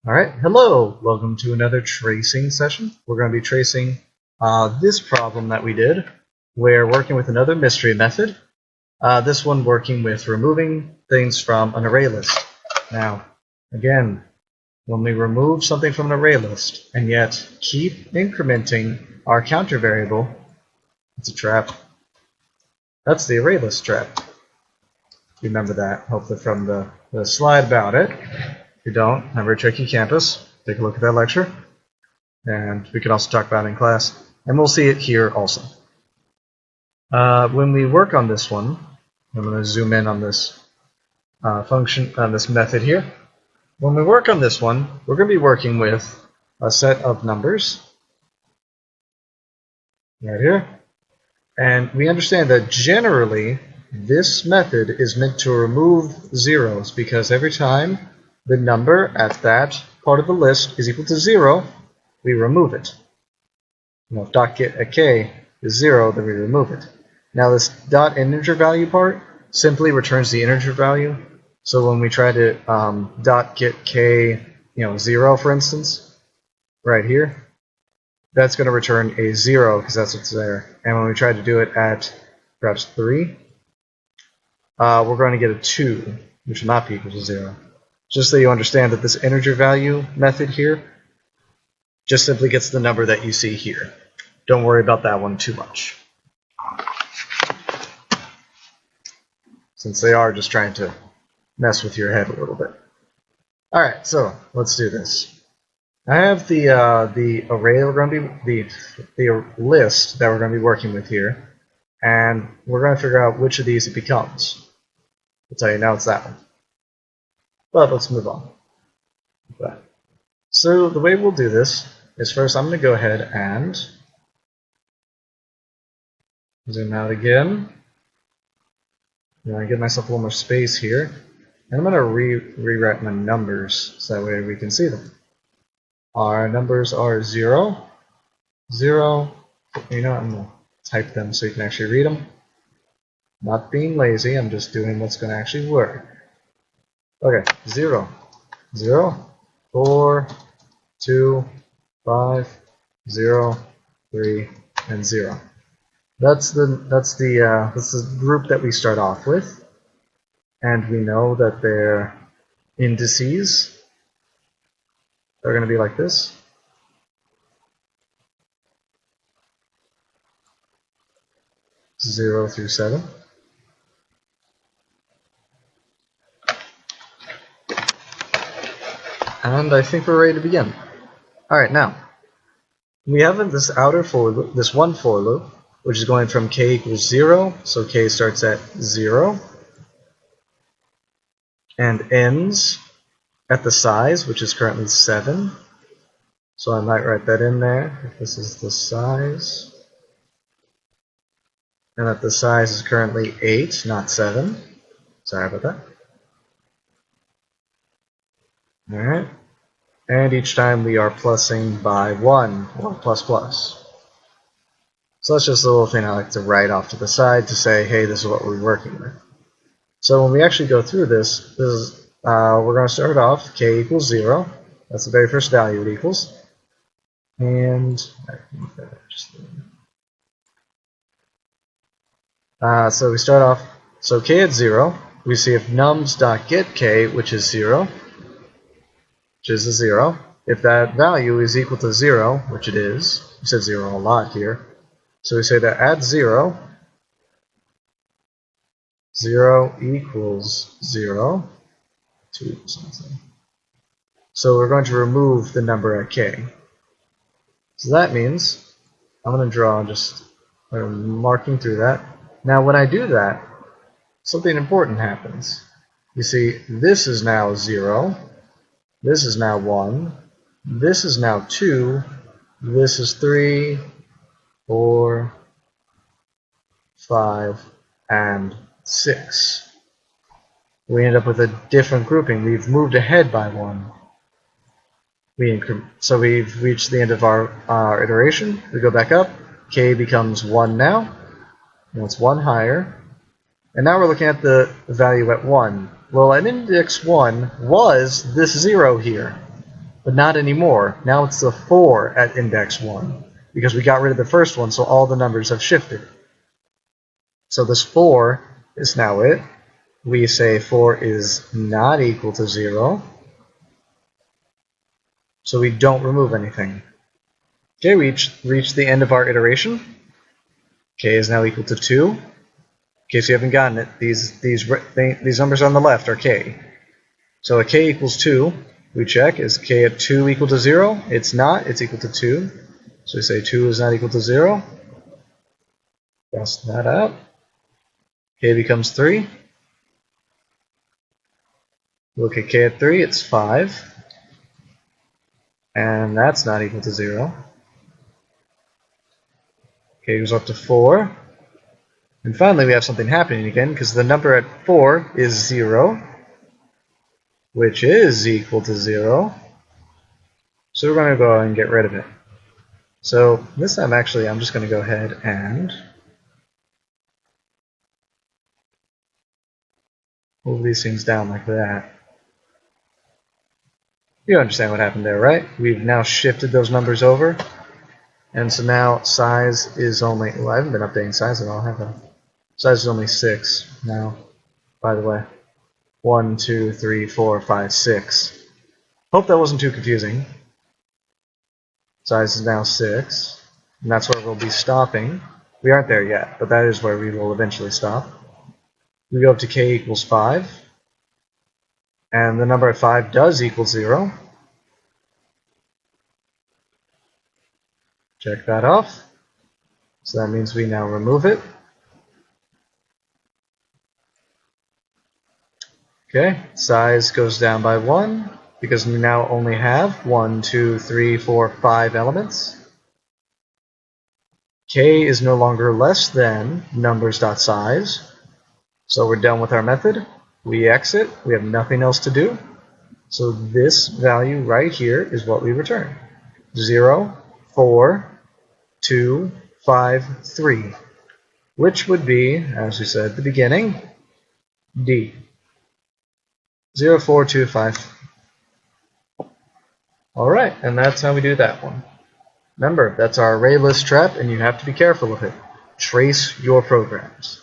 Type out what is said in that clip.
Alright, hello! Welcome to another tracing session. We're going to be tracing this problem that we did. We're working with another mystery method. This one working with removing things from an array list. Now, again, when we remove something from an array list and yet keep incrementing our counter variable, it's a trap. That's the array list trap. Remember that, hopefully from the slide about it. If you don't, remember Tricky Campus. Take a look at that lecture. And we can also talk about it in class. And we'll see it here also. When we work on this one, I'm going to zoom in on this function, on this method here. When we work on this one, we're going to be working with a set of numbers. Right here. And we understand that generally, this method is meant to remove zeros because every time the number at that part of the list is equal to 0, we remove it. If dot get a k is 0, then we remove it. Now this dot integer value part simply returns the integer value. So when we try to dot get k, 0, for instance, right here, that's going to return a 0 because that's what's there. And when we try to do it at perhaps 3, we're going to get a 2, which will not be equal to 0. Just so you understand that this integer value method here just simply gets the number that you see here. Don't worry about that one too much, since they are just trying to mess with your head a little bit. Alright, so let's do this. I have the array we're going to be, the list that we're going to be working with here, and we're going to figure out which of these it becomes. I'll tell you now it's that one. But let's move on. Okay. So the way we'll do this is first I'm going to go ahead and zoom out again. I'm going to give myself a little more space here. And I'm going to rewrite my numbers so that way we can see them. Our numbers are 0, 0. I'm going to type them so you can actually read them. Not being lazy, I'm just doing what's going to actually work. Okay, 0, 0, 4, 2, 5, 0, 3, and 0. That's the group that we start off with, and we know that their indices are going to be like this. Zero through 7. And I think we're ready to begin. Alright, now, we have this outer for loop, this one for loop, which is going from k equals 0, so k starts at 0, and ends at the size, which is currently 7. So I might write that in there, if this is the size. And that the size is currently 8, not 7. Sorry about that. Alright, and each time we are plussing by 1, or plus plus. So that's just a little thing I like to write off to the side to say, hey, this is what we're working with. So when we actually go through this is, we're going to start off k equals 0. That's the very first value it equals. And so we start off, so k at 0, we see if nums.getK, which is 0, which is a 0. If that value is equal to 0, which it is, we said 0 a lot here, so we say that at 0, 0 equals 0, 2 equals something. So we're going to remove the number at k. So that means, I'm going to draw just marking through that. Now when I do that, something important happens. You see, this is now 0. This is now 1, this is now 2, this is 3, 4, 5, and 6. We end up with a different grouping. We've moved ahead by 1. So we've reached the end of our iteration. We go back up. K becomes 1 now. And it's 1 higher. And now we're looking at the value at 1. Well, at index 1 was this 0 here. But not anymore. Now it's the 4 at index 1, because we got rid of the first one, so all the numbers have shifted. So this 4 is now it. We say 4 is not equal to 0, so we don't remove anything. Okay, we reached the end of our iteration. K is now equal to 2. In case you haven't gotten it, these numbers on the left are K. So at K equals 2, we check, is K at 2 equal to 0? It's not, it's equal to 2. So we say 2 is not equal to 0. Cross that out. K becomes 3. Look at K at 3, it's 5. And that's not equal to 0. K goes up to 4. And finally we have something happening again, because the number at 4 is 0, which is equal to 0. So we're going to go and get rid of it. So this time actually I'm just going to go ahead and move these things down like that. You understand what happened there, right? We've now shifted those numbers over. And so now size is only, well, I haven't been updating size at all, have I? Size is only 6 now, by the way. 1, 2, 3, 4, 5, 6. Hope that wasn't too confusing. Size is now 6, and that's where we'll be stopping. We aren't there yet, but that is where we will eventually stop. We go up to K equals 5, and the number at 5 does equal 0. Check that off. So that means we now remove it. Okay, size goes down by 1 because we now only have 1, 2, 3, 4, 5 elements. K is no longer less than numbers.size. So we're done with our method. We exit. We have nothing else to do. So this value right here is what we return. 0, 4, 2, 5, 3. Which would be, as we said at the beginning, D. 0, 4, 2, 5. Alright, and that's how we do that one. Remember, that's our ArrayList trap, and you have to be careful of it. Trace your programs.